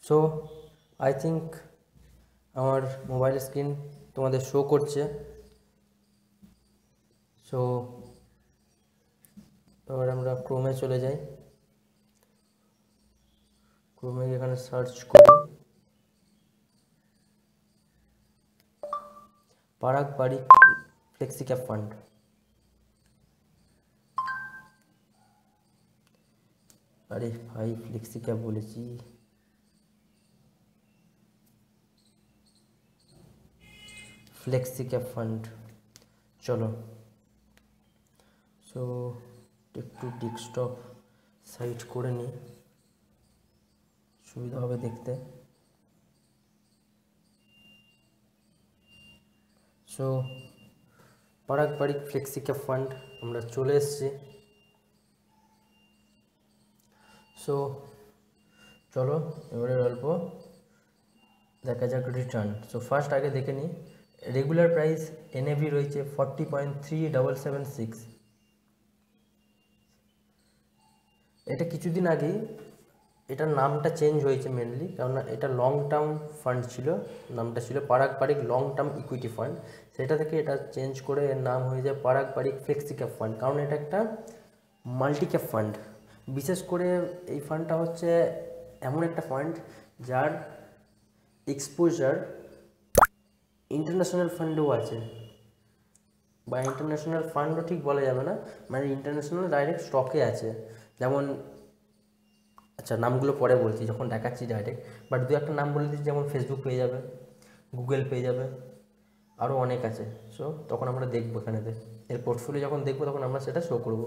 So I think আমার mobile screen তোমাদের show করছে। সো এবার আমরা ক্রোমে চলে যাই, ক্রোমে এখানে সার্চ করি পারাক বাড়ি ফ্লেক্সি ক্যাপ ফান্ড। আরে ভাই ফ্লেক্সি ক্যাপ বলেছি। ফ্লেক্সি ক্যাপ ফান্ড, চলো। সো একটু ডেস্কটপ সাইট করে নিই, সুবিধা হবে দেখতে। সো পারিবারিক ফ্লেক্সি ক্যাপ ফান্ড আমরা চলে এসেছি। সো চলো এবারে অল্প দেখা যাক রিটার্ন। সো ফার্স্ট আগে দেখে নিই, রেগুলার প্রাইস এনএভি রয়েছে 40.3776। এটা কিছুদিন আগেই এটার নামটা চেঞ্জ হয়েছে মেনলি, কারণ এটা লং টার্ম ফান্ড ছিল, নামটা ছিল Parikh long term equity fund. সেটা থেকে এটা চেঞ্জ করে এর নাম হয়ে যায় পারিক ফ্লেক্সি ক্যাপ ফান্ড, কারণ এটা একটা মাল্টি ক্যাপ ফান্ড। বিশেষ করে এই ফান্ডটা হচ্ছে এমন একটা ফান্ড যার এক্সপোজার ইন্টারন্যাশনাল ফান্ডেও আছে, বা ইন্টারন্যাশনাল ফান্ডও ঠিক বলা যাবে না, মানে ইন্টারন্যাশনাল ডাইরেক্ট স্টকে আছে। যেমন আচ্ছা নামগুলো পরে বলছি যখন দেখাচ্ছি ডাইরেক্ট, বাট দু একটা নাম বলে দিচ্ছি, যেমন ফেসবুক পেয়ে যাবে, গুগল পেয়ে যাবে, আরও অনেক আছে। সো তখন আমরা দেখবো এখানেতে, এর পোর্টফোলিও যখন দেখবো তখন আমরা সেটা শো করব।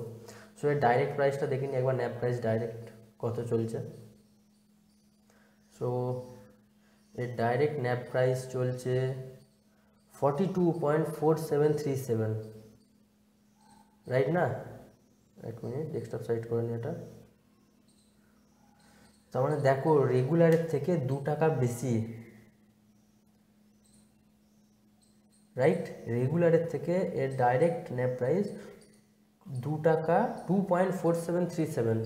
সো এর ডাইরেক্ট প্রাইসটা দেখে নিই একবার, ন্যাপ প্রাইস ডাইরেক্ট কত চলছে। সো এর ডাইরেক্ট ন্যাপ প্রাইস চলছে 42.4737, রাইট না? এক মিনিট ডেস্কটপ সাইট করে নিই এটা। তার মানে দেখো রেগুলারের থেকে 2 টাকা বেশি, রাইট? রেগুলারের থেকে এর ডাইরেক্ট ন্যাপ প্রাইস 2 টাকা 2.4737,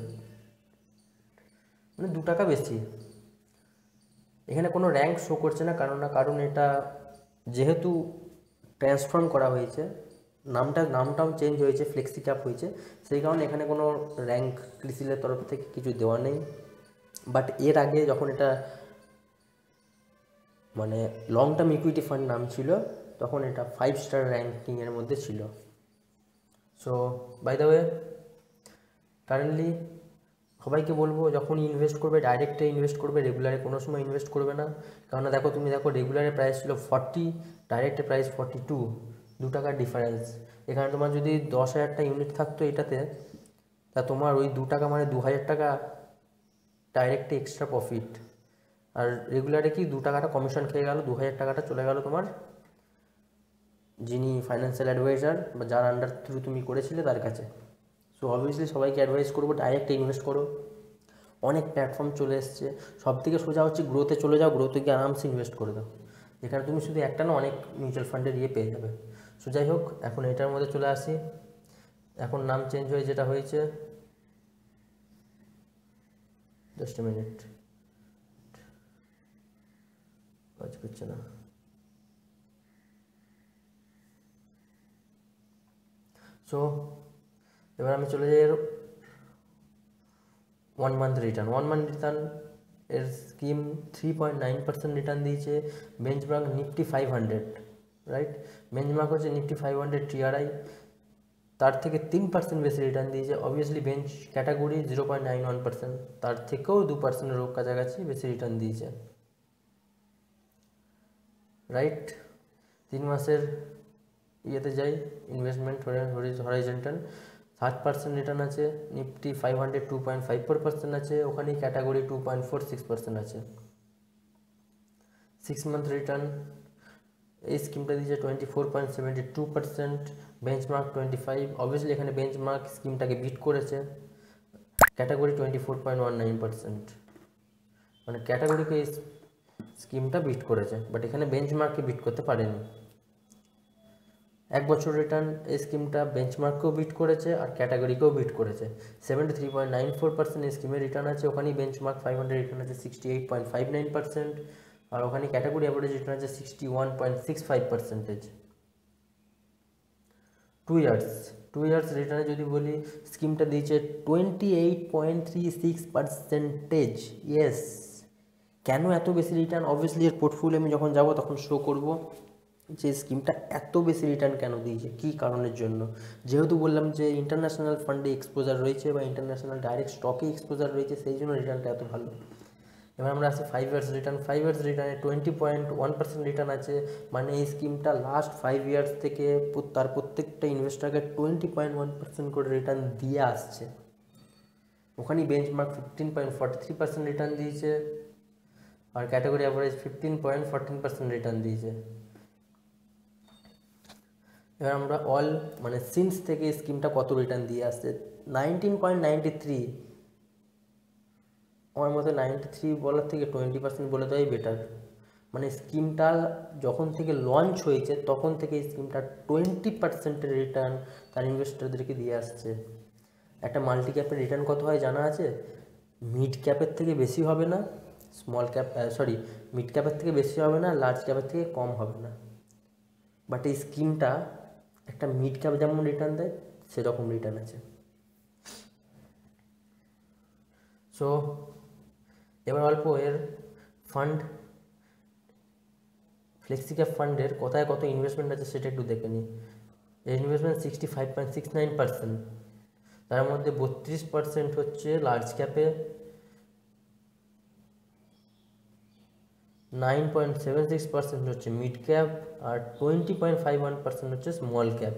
মানে 2 টাকা বেশি। এখানে কোনো র্যাঙ্ক শো করছে না, কারণ এটা যেহেতু ট্রান্সফর্ম করা হয়েছে, নামটাও চেঞ্জ হয়েছে, ফ্লেক্সি ক্যাপ হয়েছে, সেই কারণে এখানে কোনো র্যাঙ্ক ক্রিসিলের তরফ থেকে কিছু দেওয়া নেই। বাট এর আগে যখন এটা মানে লং টার্ম ইকুইটি ফান্ড নাম ছিল, তখন এটা 5 স্টার র্যাঙ্কিংয়ের মধ্যে ছিল। So by the way, currently সবাইকে বলবো যখন ইনভেস্ট করবে ডাইরেক্টে ইনভেস্ট করবে, রেগুলারে কোনো সময় ইনভেস্ট করবে না। কারণ দেখো তুমি দেখো রেগুলারের প্রাইস ছিল 40, ডাইরেক্টের প্রাইস 42, 2 টাকার ডিফারেন্স। এখানে তোমার যদি 10,000টা ইউনিট থাকতো এটাতে, তা তোমার ওই 2 টাকা মানে 2,000 টাকা ডাইরেক্টে এক্সট্রা প্রফিট। আর রেগুলারে কি 2 টাকাটা কমিশন খেয়ে গেল, 2,000 টাকাটা চলে গেল তোমার যিনি ফাইন্যান্সিয়াল অ্যাডভাইজার বা যার আন্ডার থ্রু তুমি করেছিলে তার কাছে। সো অবভিয়াসলি সবাইকে অ্যাডভাইস করবো ডাইরেক্টে ইনভেস্ট করো, অনেক প্ল্যাটফর্ম চলে এসছে। সব থেকে সোজা হচ্ছে গ্রোথে চলে যাও, গ্রোথে গিয়ে আরামসে ইনভেস্ট করে দাও, যেখানে তুমি শুধু একটা না অনেক মিউচুয়াল ফান্ডের পেয়ে যাবে। সো যাই হোক, এখন এটার মধ্যে চলে আসি। এখন নাম চেঞ্জ হয়ে যেটা হয়েছে, জাস্ট মিনিট, কাজ করছে না। সো এবার আমি চলে যাই এর 1 মান্থ রিটার্ন। 1 মান্থ রিটার্ন এর স্কিম 3.9% রিটার্ন দিয়েছে। Benchmark Nifty 500, right? বেঞ্চমার্ক হচ্ছে নিফটি 500 টিআরআই, তার থেকে 3% বেশি রিটার্ন দিয়েছে। অবভিয়াসলি বেঞ্চ ক্যাটাগরি 0.91%, তার থেকেও 2%-এর কাছাকাছি বেশি রিটার্ন দিয়েছে, রাইট? 3 মাসের ইয়েতে যাই, ইনভেস্টমেন্ট হরাইজন্টাল 7% রিটার্ন আছে। নিফটি 500 2.54% আছে, ওখানেই ক্যাটাগরি 2.46% আছে। 6 মান্থ রিটার্ন এই স্কিমটা দিয়েছে 24.72%, বেঞ্চমার্ক 25। অবভিয়াসলি এখানে বেঞ্চমার্ক স্কিমটাকে বিট করেছে, ক্যাটাগরি 24.19%, মানে ক্যাটাগরিকে এই স্কিমটা বিট করেছে, বাট এখানে বেঞ্চমার্ককে বিট করতে পারেনি। এক বছর রিটার্ন এই স্কিমটা বেঞ্চমার্ককেও বিট করেছে আর ক্যাটাগরিকেও বিট করেছে। 73.94% এই স্কিমের রিটার্ন আছে, ওখানেই বেঞ্চমার্ক 500 রিটার্ন আছে 68.59%, আর ওখানে ক্যাটাগরি অ্যাভারেজ রিটার্ন আছে 61.65%। 2 ইয়ার্স রিটার্নে যদি বলি, স্কিমটা দিয়েছে 28.36%। ইয়েস, কেন এত বেশি রিটার্ন? অবভিয়াসলি এর পোর্টফোলিও আমি যখন যাব তখন শো করব যে স্কিমটা এত বেশি রিটার্ন কেন দিয়েছে, কী কারণের জন্য। যেহেতু বললাম যে ইন্টারন্যাশনাল ফান্ডে এক্সপোজার রয়েছে বা ইন্টারন্যাশনাল ডাইরেক্ট স্টকে এক্সপোজার রয়েছে, সেই জন্য রিটার্নটা এত ভালো। এবার আমরা আসি 5 ইয়ার্স রিটার্ন। 5 ইয়ার্স রিটার্নে 20.1% রিটার্ন আছে, মানে এই স্কিমটা লাস্ট 5 ইয়ার্স থেকে তার প্রত্যেকটা ইনভেস্টারকে 20.1% করে রিটার্ন দিয়ে আসছে। ওখানেই বেঞ্চমার্ক 15.43% রিটার্ন দিয়েছে, আর ক্যাটাগরি অ্যাভারেজ 15.14% রিটার্ন দিয়েছে। এবার আমরা মানে সিন্স থেকে স্কিমটা কত রিটার্ন দিয়ে আসছে, 19.93। আমার মতে 93 বলার থেকে 20% বলে দেওয়াই বেটার। মানে স্কিমটা যখন থেকে লঞ্চ হয়েছে তখন থেকে এই স্কিমটা 20% রিটার্ন তার ইনভেস্টরদেরকে দিয়ে আসছে। একটা মাল্টি ক্যাপের রিটার্ন কত হয় জানা আছে? মিড ক্যাপের থেকে বেশি হবে না, মিড ক্যাপের থেকে বেশি হবে না, লার্জ ক্যাপের থেকে কম হবে না। বাট এই স্কিমটা একটা মিড ক্যাপ যেমন রিটার্ন দেয় সেরকম রিটার্ন আছে। সো এবার অল্প এর ফান্ড, ফ্লেক্সি ক্যাপ ফান্ডের কোথায় কত ইনভেস্টমেন্ট আছে সেটা একটু দেখে নিই। এর ইনভেস্টমেন্ট 65.69%, তার মধ্যে 32% হচ্ছে লার্জ ক্যাপে, 9.76% হচ্ছে মিড ক্যাপ, আর 20.51% হচ্ছে স্মল ক্যাপ।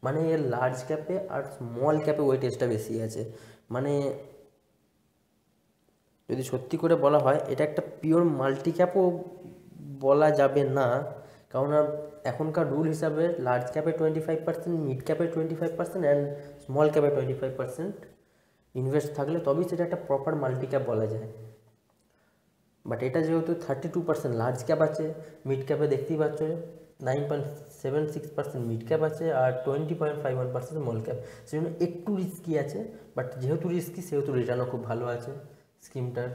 মানে এর লার্জ ক্যাপে আর স্মল ক্যাপে ওয়েটেজটা বেশি আছে। মানে যদি সত্যি করে বলা হয় এটা একটা পিওর মাল্টি ক্যাপও বলা যাবে না, কারণ এখনকার রুল হিসাবে লার্জ ক্যাপে 25%, মিড ক্যাপে 25% অ্যান্ড স্মল ক্যাপে 25% ইনভেস্ট থাকলে তবেই সেটা একটা প্রপার মাল্টি ক্যাপ বলা যায়। বাট এটা যেহেতু 32% লার্জ ক্যাপ আছে, মিড ক্যাপে দেখতেই পাচ্ছ 9.76% মিড ক্যাপ আছে, আর 20.51% স্মল ক্যাপ, সেই জন্য একটু রিস্কি আছে। বাট যেহেতু রিস্কি সেহেতু রিটার্নও খুব ভালো আছে স্কিমটার,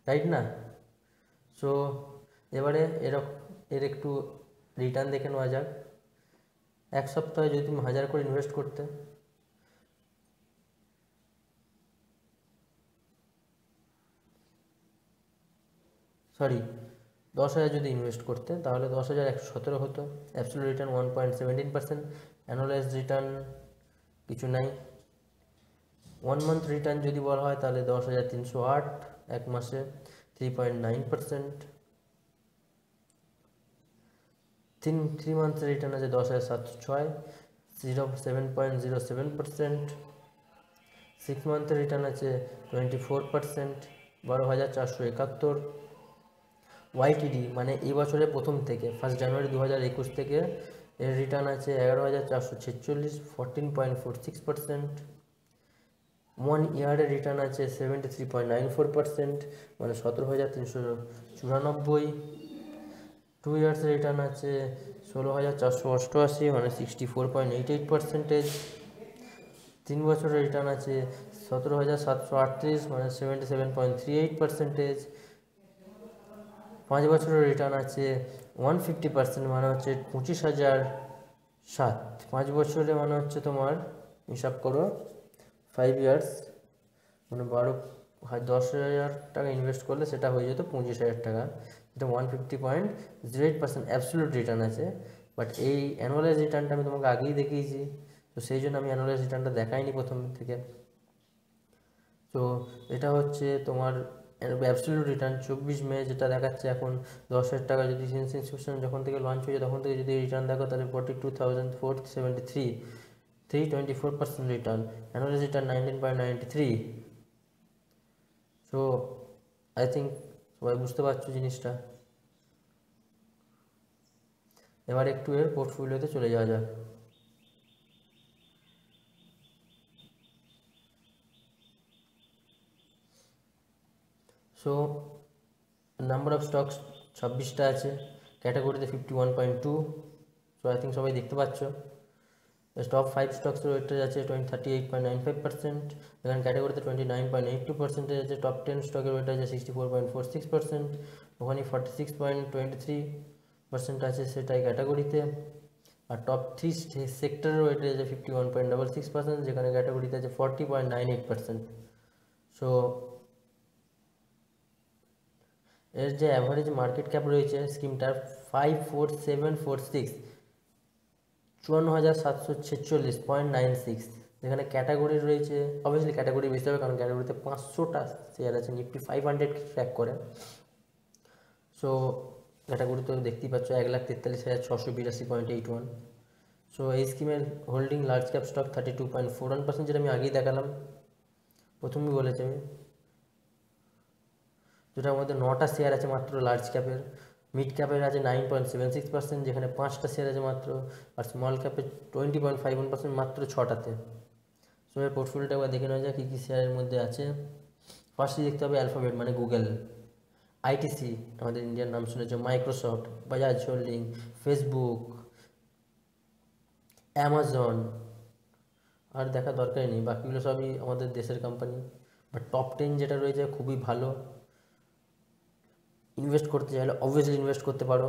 রাইট না? সো এবারে এর একটু রিটার্ন দেখে নেওয়া যাক। এক সপ্তাহে যদি তুমি 1000 করে ইনভেস্ট করতে, সরি 10,000 যদি ইনভেস্ট করতে তাহলে 10,117 হতো। অ্যাবসলিউট রিটার্ন 1.17%, অ্যানুয়ালাইজড রিটার্ন কিছু নাই। 1 মান্থ রিটার্ন যদি বলা হয় তাহলে 10,308, এক মাসে 3.9%। 3 মান্থ রিটার্ন আছে 10,706, 7.07%। 6 মান্থ রিটার্ন আছে 24%, 12,471। ওয়াইটিডি মানে এই বছরের প্রথম থেকে 1 জানুয়ারি 2021 থেকে এর রিটার্ন আছে 11,446, 14.46%। 1 ইয়ারের রিটার্ন আছে 73.94%, মানে 17,394। 2 ইয়ার্সের রিটার্ন আছে 16,488, মানে 64.88%। 3 বছরের রিটার্ন আছে 17,738, মানে 77.38%। 5 বছরের রিটার্ন আছে 150%, মানে হচ্ছে 25,007। 5 বছরে মানে হচ্ছে তোমার হিসাব করো 5 ইয়ার্স মানে 10,000 টাকা ইনভেস্ট করলে সেটা হয়ে যেত 25,000 টাকা, যেটা 150.08% অ্যাবসলিউট রিটার্ন আছে। বাট এই অ্যানুয়ালাইজ রিটার্নটা আমি তোমাকে আগেই দেখিয়েছি, তো সেই জন্য আমি অ্যানুয়ালাইজ রিটার্নটা দেখাইনি প্রথম থেকে। তো এটা হচ্ছে তোমার অ্যাবসলিউট রিটার্ন 24 মে যেটা দেখাচ্ছে এখন। 10,000 টাকা যদি ইনস্টিটিউশন যখন থেকে লঞ্চ হয়েছে তখন থেকে যদি রিটার্ন দেখো তাহলে 42,473, 324% return, annualise return 19.93। So I think সবাই বুঝতে পারছো জিনিসটা। এবার একটু এর পোর্টফোলিওতে চলে যাওয়া যাক। সো নাম্বার অফ স্টকস 26টা আছে, ক্যাটাগরিতে 51.2, সো আই থিঙ্ক সবাই দেখতে পাচ্ছ। টপ 5 স্টকস ওয়েটেজ আছে 38.95%, এখানে ক্যাটাগরিতে 29.82% আছে। টপ 10 স্টকের ওয়েট আছে 64.46%, ওখানে 46.23% আছে সেটাই ক্যাটাগরিতে। আর টপ 3 সেক্টরের ওয়েটেজ আছে 51.66%, যেখানে ক্যাটাগরিতে আছে 40.98%। সো এর যে অ্যাভারেজ মার্কেট ক্যাপ রয়েছে স্কিমটার 54746, 54,746.96, যেখানে ক্যাটাগরি রয়েছে, অবভিয়াসলি ক্যাটাগরি বেশি হবে কারণ ক্যাটাগরিতে 500টা শেয়ার আছে, নিফটি 500 ট্র্যাক করে। সো ক্যাটাগরিতে দেখতেই পাচ্ছ 1,43,682.81। সো এই স্কিমের হোল্ডিং লার্জ ক্যাপ স্টক 32.41%, যেটা আমি আগেই দেখালাম, প্রথমেই বলেছি আমি, যেটার মধ্যে 9টা শেয়ার আছে মাত্র লার্জ ক্যাপের। মিড ক্যাপের আছে 9.76%, যেখানে 5টা শেয়ার আছে মাত্র, আর স্মল ক্যাপের 20.51% মাত্র 6টাতে। সো এর পোর্টফোলিওটা একবার দেখে নেওয়া যায় কী কী শেয়ারের মধ্যে আছে। ফার্স্টে দেখতে হবে অ্যালফাবেট মানে গুগল, আইটিসি আমাদের ইন্ডিয়ার নাম শুনেছ, Microsoft, Bajaj holding, Facebook, Amazon, আর দেখা দরকারই নেই, বাকিগুলো সবই আমাদের দেশের কোম্পানি। বাট টপ 10 যেটা রয়েছে খুবই ভালো, ইনভেস্ট করতে চাইলে অবভিয়াসলি ইনভেস্ট করতে পারো।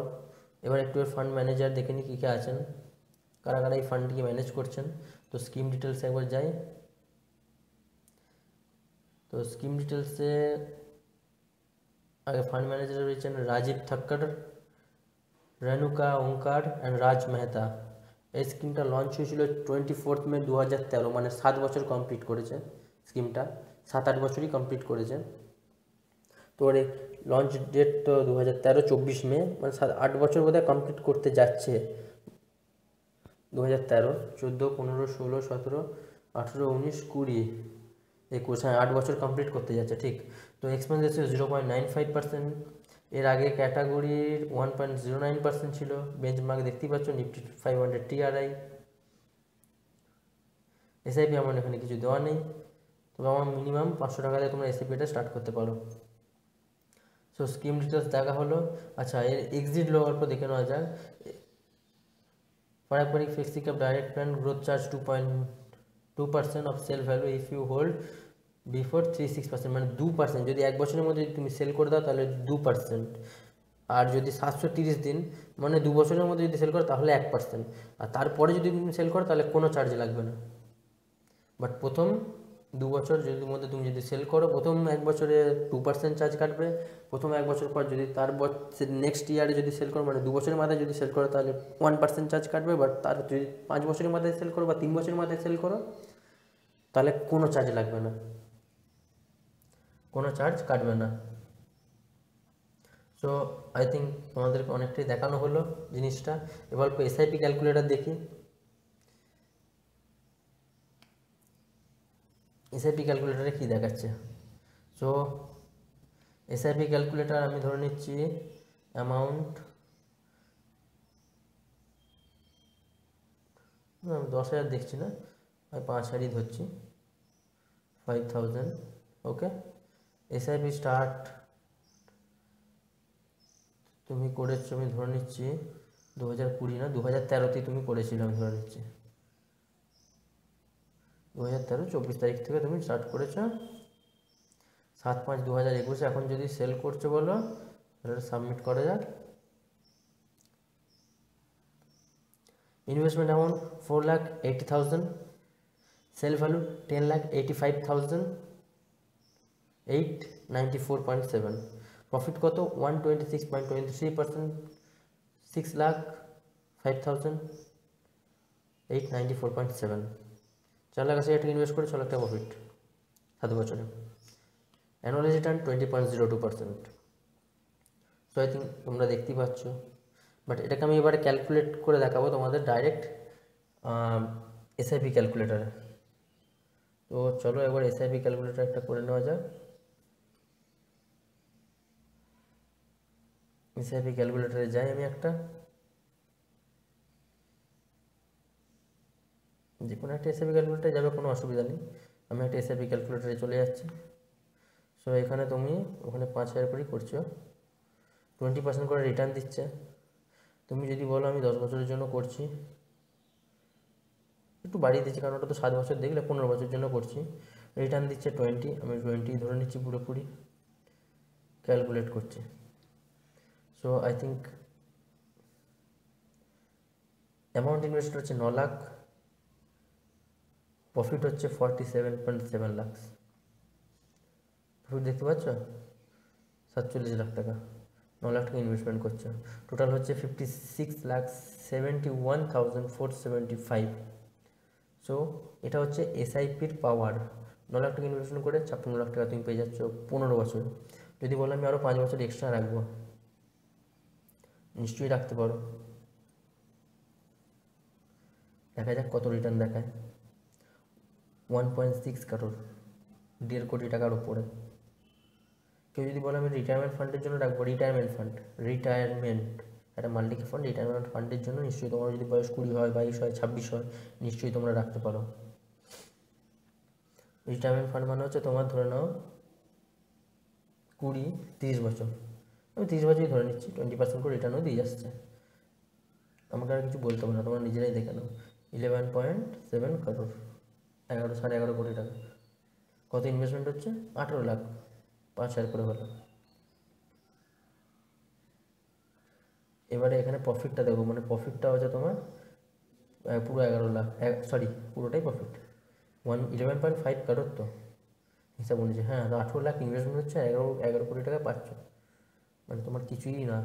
এবার একটু ফান্ড ম্যানেজার দেখে নিই কী কী আছেন, কারা কারা এই ফান্ডটিকে ম্যানেজ করছেন। তো স্কিম ডিটেলসে একবার যাই। তো স্কিম ডিটেলসে আগে ফান্ড ম্যানেজার রয়েছেন রাজীব থক্কর, রেণুকা ওঙ্কার অ্যান্ড রাজ মেহতা। এই স্কিমটা লঞ্চ হয়েছিল 24 মে 2013, মানে 7 বছর কমপ্লিট করেছে স্কিমটা, 7-8 বছরই কমপ্লিট করেছে। তো ওর লঞ্চ ডেট তো 2013 24 মে, মানে 8 বছর বোধহয় কমপ্লিট করতে যাচ্ছে। 2013, 14, 15, 16, 17, 18, 19, 20, 21, হ্যাঁ 8 বছর কমপ্লিট করতে যাচ্ছে ঠিক। তো এক্সপেন্স রেশিও 0.95%। এর আগে ক্যাটাগরির 1.09% ছিল। বেঞ্চমার্ক দেখতেই পাচ্ছ নিফটি 500 TRI। এসআইপি আমার এখানে কিছু দেওয়া নেই, তবে আমার মিনিমাম 500 টাকা দিয়ে তোমরা এসআইপিটা স্টার্ট করতে পারো। সো স্কিম ডিটেলস দেখা হলো। আচ্ছা, এর এক্সিট লো গল্প দেখে নেওয়া যাক। পারস্পরিক fixed cap direct plan growth charge 2% of sale value if you hold before 3-6%, মানে 2%। যদি 1 বছরের মধ্যে তুমি সেল করে দাও তাহলে 2%, আর যদি 730 দিন মানে 2 বছরের মধ্যে যদি সেল করো তাহলে 1%, আর তারপরে যদি তুমি সেল করো তাহলে কোনো চার্জ লাগবে না। বাট প্রথম 2 বছর যদি মধ্যে তুমি যদি সেল করো, প্রথম 1 বছরে 2% চার্জ কাটবে। প্রথম 1 বছর পর যদি তার নেক্সট ইয়ারে যদি সেল করো, মানে 2 বছরের মাথায় যদি সেল করো তাহলে 1% চার্জ কাটবে। বাট তার যদি 5 বছরের মাথায় সেল করো বা 3 বছরের মাথায় সেল করো তাহলে কোনো চার্জ লাগবে না, কোনো চার্জ কাটবে না। সো আই থিঙ্ক তোমাদেরকে অনেকটাই দেখানো হলো জিনিসটা। এবার এসআইপি ক্যালকুলেটর দেখি। এসআইপি ক্যালকুলেটারে কী দেখাচ্ছে? সো এসআইপি ক্যালকুলেটার আমি ধরে নিচ্ছি অ্যামাউন্ট 10,000 দেখছি না, আমি 5,000ই ধরছি, 5,000। ওকে, এসআইপি স্টার্ট তুমি করেছো, আমি ধরে নিচ্ছি 2020 না 2013তেই তুমি করেছিলে, আমি ধরে নিচ্ছি 2013 24 তারিখ থেকে তুমি স্টার্ট করেছো, 7/5/2021। এখন যদি সেল করছো বলো তাহলে সাবমিট করা যাক। Investment amount 4,80,000, sale value 10,85,894.7, profit কত 126.23%, 6,05,894.7। 4,80,000 টাকা ইনভেস্ট করে 6 লাখ টাকা প্রফিট 7 বছরে। Annual return 20.02%। So I think তোমরা দেখতেই পাচ্ছ। বাট এটাকে আমি এবারে ক্যালকুলেট করে দেখাবো তোমাদের ডাইরেক্ট এসআইপি ক্যালকুলেটারে। তো চলো এবার এসআইপি ক্যালকুলেটার একটা করে নেওয়া যাক। এসআইপি ক্যালকুলেটারে যাই আমি একটা, যে কোনো একটা এসআইপি ক্যালকুলেটারে যাবে, কোনো অসুবিধা নেই। আমি একটা এসআইপি ক্যালকুলেটারে চলে যাচ্ছি। সো এখানে তুমি ওখানে 5,000 করেই করছো, 20% করে রিটার্ন দিচ্ছে। তুমি যদি বলো আমি 10 বছরের জন্য করছি, একটু বাড়িয়ে দিচ্ছি কারণ ওটা তো 7 বছর দেখলে 15 বছরের জন্য করছি, রিটার্ন দিচ্ছে 20, আমি 20 ধরে নিচ্ছি পুরোপুরি, ক্যালকুলেট করছি। So I think amount invest হচ্ছে 9 লাখ, প্রফিট হচ্ছে 47.7 লাখ। প্রফিট দেখতে পাচ্ছ, 47 লাখ টাকা, 9 লাখ টাকা ইনভেস্টমেন্ট করছো, টোটাল হচ্ছে 56,71,475। সো এটা হচ্ছে এসআইপির পাওয়ার। 9 লাখ টাকা ইনভেস্টমেন্ট করে 56 লাখ টাকা তুমি পেয়ে যাচ্ছ 15 বছর। যদি বলো আমি আরও 5 বছর এক্সট্রা রাখবো, নিশ্চয়ই রাখতে পারো। দেখা যাক কত রিটার্ন দেখায়। 1.6 কারোর, 1.5 কোটি টাকার উপরে। কেউ যদি বলে আমি রিটায়ারমেন্ট ফান্ডের জন্য রাখবো, রিটায়ারমেন্ট একটা মাল্টিকে ফান্ড রিটায়ারমেন্ট ফান্ডের জন্য নিশ্চয়ই তোমার যদি বয়স 20 হয়, 22 হয়, 26 হয়, নিশ্চয়ই তোমরা রাখতে পারো। রিটায়ারমেন্ট ফান্ড মানে হচ্ছে তোমার ধরে নাও 20-30 বছর, আমি 30 বছরই ধরে নিচ্ছি, 20% করে রিটার্নও দিয়ে যাচ্ছে, আমাকে আর কিছু বলতে হবে না, তোমরা নিজেরাই দেখে নাও। 11.7 কারোর, 11.5 কোটি টাকা। কত ইনভেস্টমেন্ট হচ্ছে? 18 লাখ, 5,000 করে হলো। এবারে এখানে প্রফিটটা দেখো, মানে প্রফিটটা হচ্ছে তোমার পুরো 11 লাখ, সরি পুরোটাই প্রফিট, 11.5 কারোর তো হিসাব অনুযায়ী, হ্যাঁ 18 লাখ ইনভেস্টমেন্ট হচ্ছে, 11 কোটি টাকা পাচ্ছ, মানে তোমার কিছুই না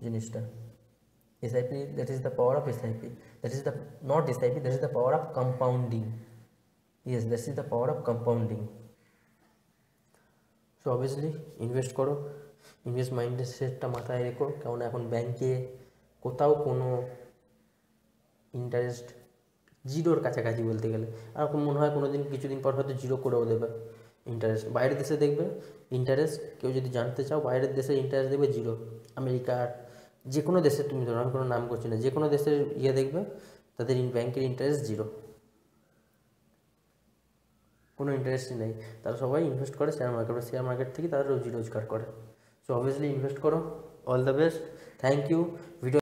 জিনিসটা। SIP, that is the power of SIP, that is the not SIP, that is the power of compounding. Yes, that is the power of compounding. So obviously invest করো, ইনভেস্ট মাইন্ডের সেটটা মাথায় রেখো, কারণ এখন ব্যাংকে কোথাও কোনো ইন্টারেস্ট জিরোর কাছাকাছি বলতে গেলে, আর মনে হয় কোনো দিন কিছুদিন পর হয়তো জিরো করেও দেবে ইন্টারেস্ট। বাইরের দেশে দেখবে ইন্টারেস্ট, কেউ যদি জানতে চাও বাইরের দেশের ইন্টারেস্ট দেখবে জিরো। আমেরিকার যে কোনো দেশের, তুমি ধরো আমি কোনো নাম করছি না, যে কোনো দেশের দেখবে তাদের ব্যাংকের ইন্টারেস্ট জিরো, কোনো ইন্টারেস্টই নেই। তারা সবাই ইনভেস্ট করে শেয়ার মার্কেটে, শেয়ার মার্কেট থেকে তারা রোজি রোজগার করে। সো অবভিয়াসলি ইনভেস্ট করো। All the best, thank you. Video